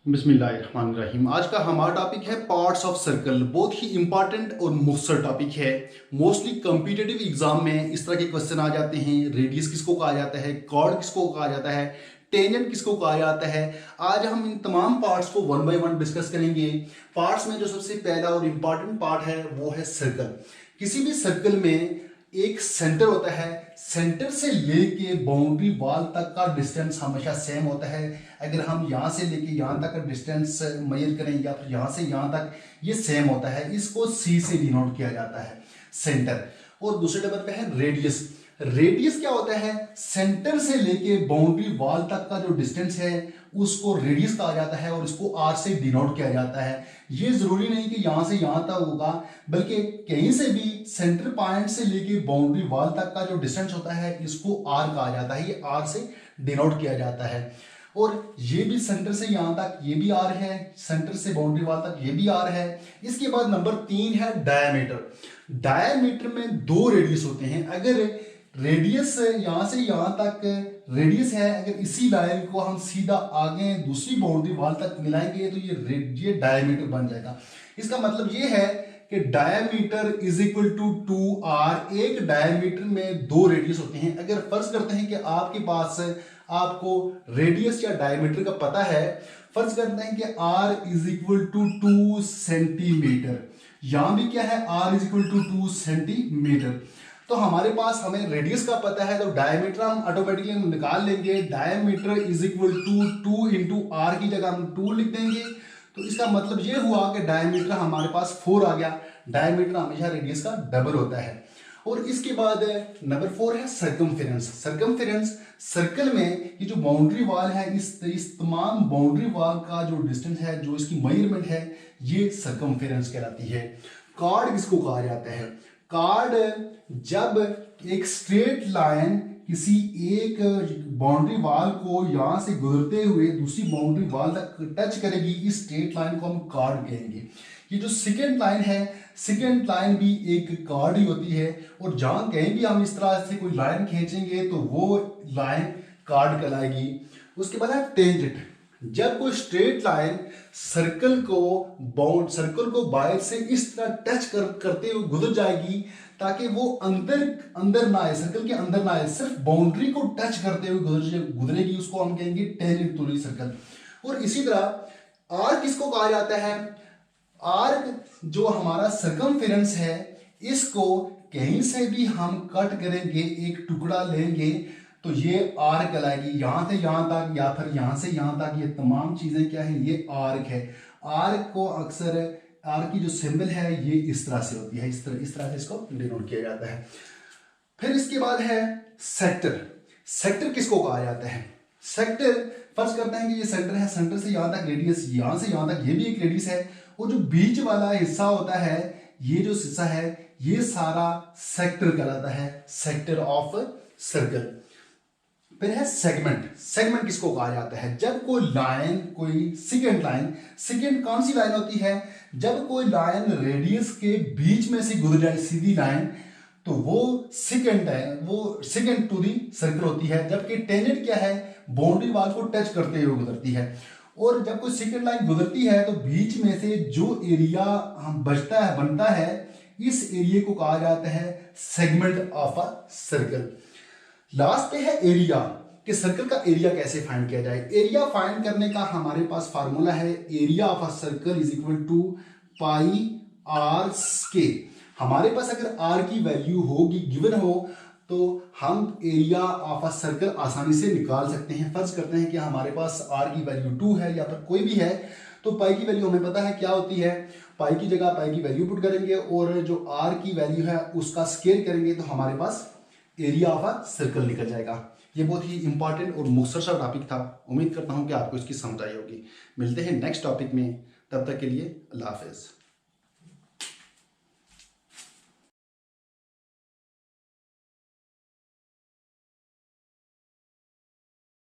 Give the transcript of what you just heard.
बिस्मिल्लाहिर्रहमानिर्रहीम। आज का हमारा टॉपिक है पार्ट्स ऑफ सर्कल। बहुत ही इंपॉर्टेंट और मुख्तसर टॉपिक है। मोस्टली कॉम्पिटिटिव एग्जाम में इस तरह के क्वेश्चन आ जाते हैं। रेडियस किसको कहा जाता है, कॉर्ड किसको कहा जाता है, टेंजेंट किसको कहा जाता है। आज हम इन तमाम पार्ट्स को वन बाय वन डिस्कस करेंगे। पार्ट्स में जो सबसे पहला और इम्पॉर्टेंट पार्ट है वो है सर्कल। किसी भी सर्कल में एक सेंटर होता है। सेंटर से लेके बाउंड्री वॉल तक का डिस्टेंस हमेशा सेम होता है। अगर हम यहाँ से लेके यहाँ तक का डिस्टेंस मेजर करें या फिर यहाँ से यहाँ तक, ये सेम होता है। इसको सी से डिनोट किया जाता है, सेंटर। और दूसरे नंबर पे है रेडियस। रेडियस क्या होता है, सेंटर से लेके बाउंड्री वॉल तक का जो डिस्टेंस है उसको रेडियस कहा जाता है और इसको आर से डिनोट किया जाता है। ये जरूरी नहीं कि यहां से यहां तक होगा, बल्कि कहीं से भी सेंटर पॉइंट से लेके बाउंड्री वॉल तक का जो डिस्टेंस होता है इसको आर कहा जाता है। ये आर से डिनोट किया जाता है। और ये भी सेंटर से यहां तक ये भी आर है, सेंटर से बाउंड्री वॉल तक ये भी आर है। इसके बाद नंबर 3 है डायमीटर। डायमीटर में दो रेडियस होते हैं। अगर रेडियस यहां से यहां तक रेडियस है, अगर इसी लाइन को हम सीधा आगे दूसरी बाउंड्री वॉल तक मिलाएंगे तो ये डायमीटर बन जाएगा। इसका मतलब ये है कि diameter is equal to 2r। एक डायमीटर में दो रेडियस होते हैं। अगर फर्ज करते हैं कि आपके पास आपको रेडियस या डायमीटर का पता है, फर्ज करते हैं कि r is equal to 2 centimetre. यहां भी क्या है, r is equal to 2 centimetre. तो हमारे पास हमें रेडियस का पता है तो डायमीटर हम ऑटोमेटिकली निकाल लेंगे। Diameter is equal to 2 into r की जगह हम 2 लिख देंगे। तो इसका मतलब ये हुआ कि डायमीटर हमारे पास 4 आ गया। डायमीटर हमेशा रेडियस का डबल होता है। और इसके बाद नंबर 4 है सर्कमफेरेंस। सर्कमफेरेंस सर्कल में ये जो बाउंड्री वॉल है, इस तमाम बाउंड्री वॉल का जो डिस्टेंस है, जो इसकी मेजरमेंट है, ये सर्कमफेरेंस कहलाती है। कॉर्ड किसको कहा जाता है, कार्ड जब एक स्ट्रेट लाइन किसी एक बाउंड्री वॉल को यहां से गुजरते हुए दूसरी बाउंड्री वॉल तक टच करेगी, इस स्ट्रेट लाइन को हम कार्ड कहेंगे। ये जो सेकेंड लाइन है, सेकेंड लाइन भी एक कार्ड ही होती है। और जहां कहीं भी हम इस तरह से कोई लाइन खींचेंगे तो वो लाइन कार्ड कहलाएगी। उसके बाद है टेंजेंट। जब कोई स्ट्रेट लाइन सर्कल को बाहर से इस तरह टच करते हुए गुजर जाएगी ताकि वो अंदर ना आए, सर्कल के अंदर ना आए, सिर्फ बाउंड्री को टच करते हुए गुजरेगी, उसको हम कहेंगे टेंजेंट टू द सर्कल। और इसी तरह आर्क किसको कहा जाता है, आर्क जो हमारा सर्कमफेरेंस है, इसको कहीं से भी हम कट करेंगे, एक टुकड़ा लेंगे तो ये आर्क कहलाएगी। यहां से यहां तक या फिर यहां से यहां तक, ये तमाम चीजें क्या है, ये आर्क है। आर्क को अक्सर आर्क की जो सिंबल है ये इस तरह से होती है, इस तरह से इसको डिनोट किया जाता है। फिर इसके बाद है सेक्टर। सेक्टर किसको कहा जाता है, सेक्टर फर्ज करते हैं कि ये सेंटर है, सेंटर से यहां तक रेडियस, यहां से यहां तक ये भी एक रेडियस है। और जो बीच वाला हिस्सा होता है, ये जो हिस्सा है, ये सारा सेक्टर कहलाता है, सेक्टर ऑफ सर्कल। फिर है सेगमेंट। सेगमेंट किसको कहा जाता है, जब कोई लाइन, कोई सेकेंड लाइन, सेकेंड कौन सी लाइन होती है, जब कोई लाइन रेडियस के बीच में से गुजर जाए सीधी लाइन, तो वो सेकेंड है, वो सेकेंड टू दी सर्कल होती है। जबकि टेंजेंट क्या है, बाउंड्री वॉल को टच करते हुए गुजरती है। और जब कोई सेकेंड लाइन गुजरती है तो बीच में से जो एरिया हम बनता है, इस एरिया को कहा जाता है segment of a circle. Last पे है एरिया, कि सर्कल का एरिया कैसे फाइंड किया जाए। एरिया फाइंड करने का हमारे पास फार्मूला है, area of a circle is equal to pi r square. हमारे पास अगर आर की वैल्यू होगी, गिवन हो, तो हम एरिया ऑफ अ सर्कल आसानी से निकाल सकते हैं। फर्ज करते हैं कि हमारे पास आर की वैल्यू 2 है या फिर कोई भी है, तो पाई की वैल्यू हमें पता है क्या होती है। पाई की जगह पाई की वैल्यू पुट करेंगे और जो आर की वैल्यू है उसका स्क्वायर करेंगे तो हमारे पास एरिया ऑफ अ सर्कल निकल जाएगा। ये बहुत ही इंपॉर्टेंट और मुख्तसर सा टॉपिक था। उम्मीद करता हूं कि आपको इसकी समझ आई होगी। मिलते हैं नेक्स्ट टॉपिक में, तब तक के लिए अल्लाह हाफिज।